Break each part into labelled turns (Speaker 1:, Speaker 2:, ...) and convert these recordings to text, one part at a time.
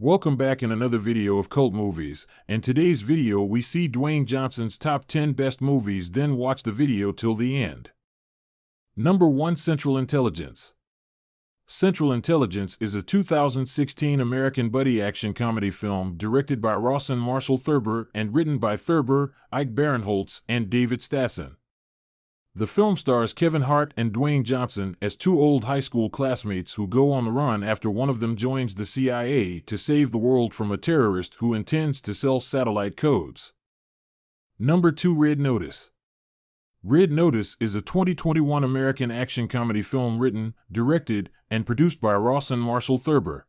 Speaker 1: Welcome back in another video of cult movies. In today's video we see Dwayne Johnson's top 10 best movies, then watch the video till the end. Number 1. Central Intelligence. Central Intelligence is a 2016 American buddy action comedy film directed by Rawson Marshall Thurber and written by Thurber, Ike Barinholtz, and David Stassen. The film stars Kevin Hart and Dwayne Johnson as two old high school classmates who go on the run after one of them joins the CIA to save the world from a terrorist who intends to sell satellite codes. Number 2. Red Notice. Red Notice is a 2021 American action comedy film written, directed, and produced by Rawson Marshall Thurber.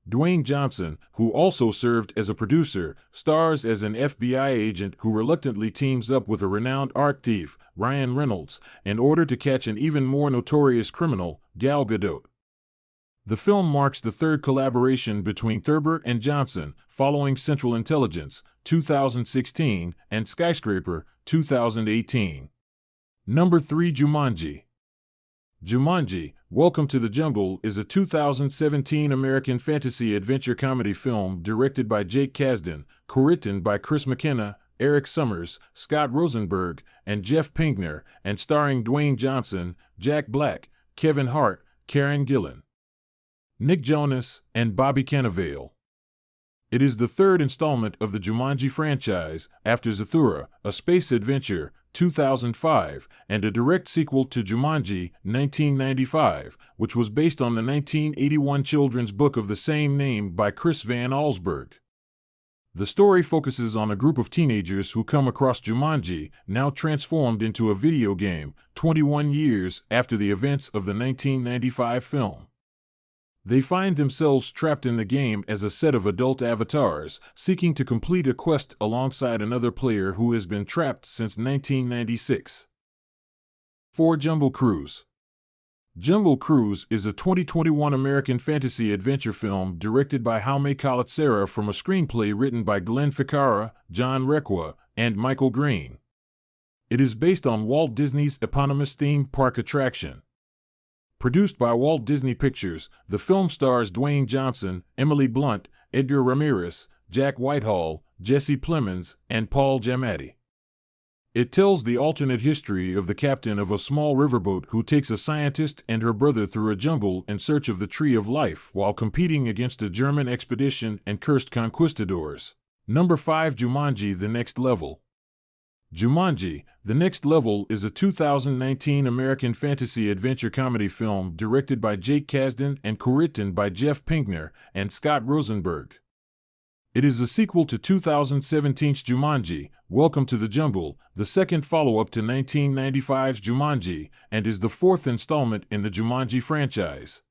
Speaker 1: Dwayne Johnson, who also served as a producer, stars as an FBI agent who reluctantly teams up with a renowned art thief, Ryan Reynolds, in order to catch an even more notorious criminal, G.i.goe. The film marks the third collaboration between Thurber and Johnson, following Central Intelligence, 2016, and Skyscraper, 2018. Number 3. Jumanji. Jumanji, Welcome to the Jungle is a 2017 American fantasy adventure comedy film directed by Jake Kasdan, co-written by Chris McKenna, Eric Summers, Scott Rosenberg, and Jeff Pinkner, and starring Dwayne Johnson, Jack Black, Kevin Hart, Karen Gillan, Nick Jonas, and Bobby Cannavale. It is the third installment of the Jumanji franchise, after Zathura, A Space Adventure, 2005, and a direct sequel to Jumanji, 1995, which was based on the 1981 children's book of the same name by Chris Van Allsburg. The story focuses on a group of teenagers who come across Jumanji, now transformed into a video game, 21 years after the events of the 1995 film. They find themselves trapped in the game as a set of adult avatars, seeking to complete a quest alongside another player who has been trapped since 1996. 4. Jungle Cruise. Jungle Cruise is a 2021 American fantasy adventure film directed by Jaume Collet-Serra from a screenplay written by Glenn Ficarra, John Requa, and Michael Green. It is based on Walt Disney's eponymous theme park attraction. Produced by Walt Disney Pictures, the film stars Dwayne Johnson, Emily Blunt, Edgar Ramirez, Jack Whitehall, Jesse Plemons, and Paul Giamatti. It tells the alternate history of the captain of a small riverboat who takes a scientist and her brother through a jungle in search of the Tree of Life while competing against a German expedition and cursed conquistadors. Number 5. Jumanji: The Next Level. Jumanji: The Next Level is a 2019 American fantasy adventure comedy film directed by Jake Kasdan and co-written by Jeff Pinkner and Scott Rosenberg. It is a sequel to 2017's Jumanji, Welcome to the Jungle, the second follow-up to 1995's Jumanji, and is the fourth installment in the Jumanji franchise.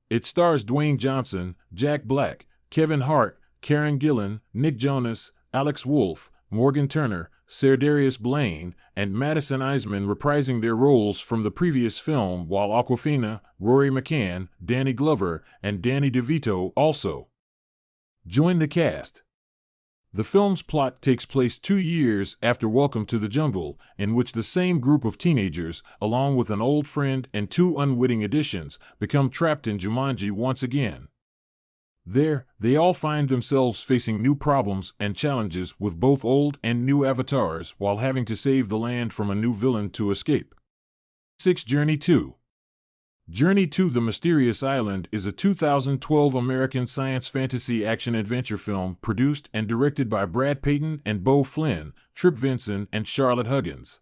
Speaker 1: It stars Dwayne Johnson, Jack Black, Kevin Hart, Karen Gillan, Nick Jonas, Alex Wolff, Morgan Turner, Serdarius Blaine, and Madison Eisman reprising their roles from the previous film, while Awkwafina, Rory McCann, Danny Glover, and Danny DeVito also join the cast. The film's plot takes place 2 years after Welcome to the Jungle, in which the same group of teenagers, along with an old friend and 2 unwitting additions, become trapped in Jumanji once again. There, they all find themselves facing new problems and challenges with both old and new avatars while having to save the land from a new villain to escape. 6. Journey 2. Journey to the Mysterious Island is a 2012 American science fantasy action-adventure film produced and directed by Brad Peyton and Beau Flynn, Trip Vinson, and Charlotte Huggins.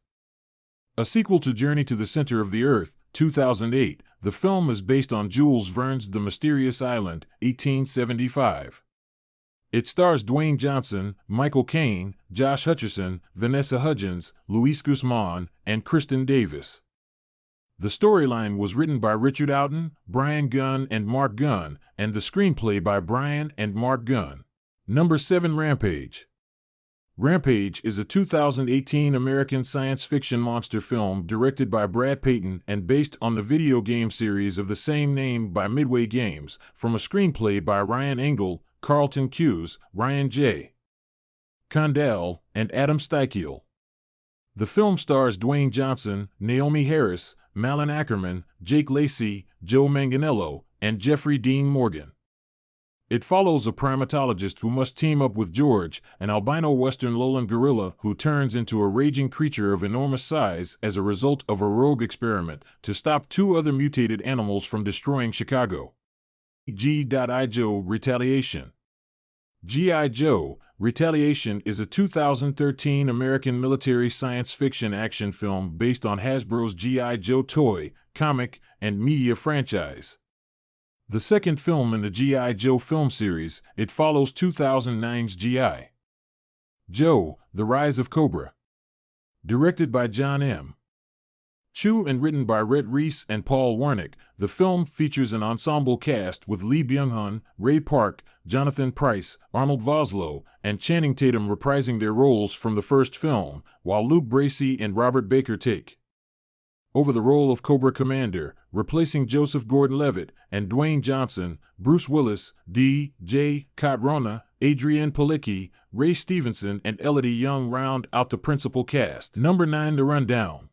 Speaker 1: A sequel to Journey to the Center of the Earth, 2008, the film is based on Jules Verne's The Mysterious Island, 1875. It stars Dwayne Johnson, Michael Caine, Josh Hutcherson, Vanessa Hudgens, Luis Guzman, and Kristen Davis. The storyline was written by Richard Outten, Brian Gunn, and Mark Gunn, and the screenplay by Brian and Mark Gunn. Number 7. Rampage. Rampage is a 2018 American science fiction monster film directed by Brad Peyton and based on the video game series of the same name by Midway Games, from a screenplay by Ryan Engel, Carlton Cuse, Ryan J. Condell, and Adam Steichel. The film stars Dwayne Johnson, Naomi Harris, Malin Ackerman, Jake Lacey, Joe Manganiello, and Jeffrey Dean Morgan. It follows a primatologist who must team up with George, an albino western lowland gorilla who turns into a raging creature of enormous size as a result of a rogue experiment to stop two other mutated animals from destroying Chicago. G.i.goe Retaliation. G.i.Joe Retaliation is a 2013 American military science fiction action film based on Hasbro's G.i. Joe toy, comic, and media franchise. The second film in the G.i. Joe film series, it follows 2009's G.i. Joe, The Rise of Cobra. Directed by John M. Chu and written by Rhett Reese and Paul Wernick, the film features an ensemble cast with Lee Byung-hun, Ray Park, Jonathan Pryce, Arnold Vosloo, and Channing Tatum reprising their roles from the first film, while Luke Bracey and Robert Baker take over the role of Cobra Commander, replacing Joseph Gordon-Levitt, and Dwayne Johnson, Bruce Willis, D.J. Catrona, Adrienne Palicki, Ray Stevenson, and Elodie Young round out the principal cast. Number 9. The Rundown.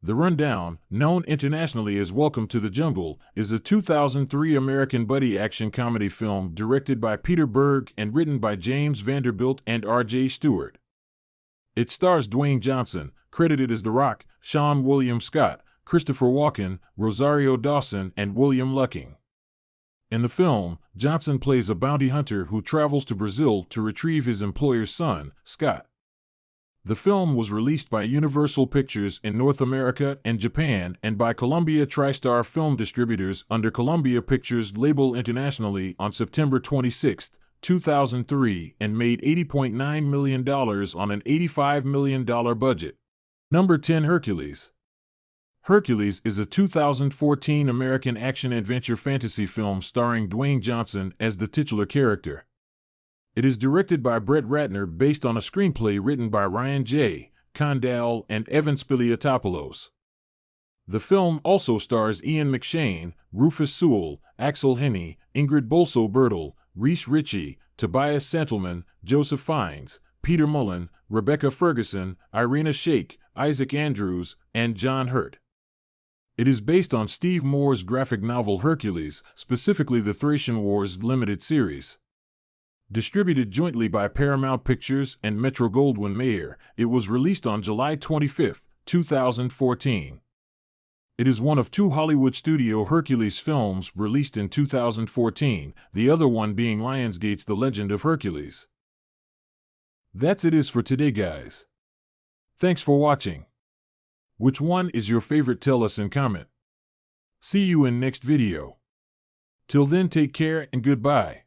Speaker 1: The Rundown, known internationally as Welcome to the Jungle, is a 2003 American buddy action comedy film directed by Peter Berg and written by James Vanderbilt and R.J. Stewart. It stars Dwayne Johnson, credited as The Rock, Sean William Scott, Christopher Walken, Rosario Dawson, and William Lucking. In the film, Johnson plays a bounty hunter who travels to Brazil to retrieve his employer's son, Scott. The film was released by Universal Pictures in North America and Japan and by Columbia TriStar Film Distributors under Columbia Pictures label internationally on September 26, 2003, and made $80.9 million on an $85 million budget. Number 10. Hercules. Hercules is a 2014 American action-adventure fantasy film starring Dwayne Johnson as the titular character. It is directed by Brett Ratner based on a screenplay written by Ryan J. Condal and Evan Spiliotopoulos. The film also stars Ian McShane, Rufus Sewell, Axel Henny, Ingrid Bolso-Bertel, Reese Ritchie, Tobias Santelman, Joseph Fiennes, Peter Mullen, Rebecca Ferguson, Irina Shayk, Isaac Andrews, and John Hurt. It is based on Steve Moore's graphic novel Hercules, specifically the Thracian Wars limited series. Distributed jointly by Paramount Pictures and Metro-Goldwyn-Mayer, it was released on July 25, 2014. It is one of two Hollywood studio Hercules films released in 2014, the other one being Lionsgate's The Legend of Hercules. That's it for today, guys. Thanks for watching. Which one is your favorite? Tell us in comment. See you in next video. Till then, take care and goodbye.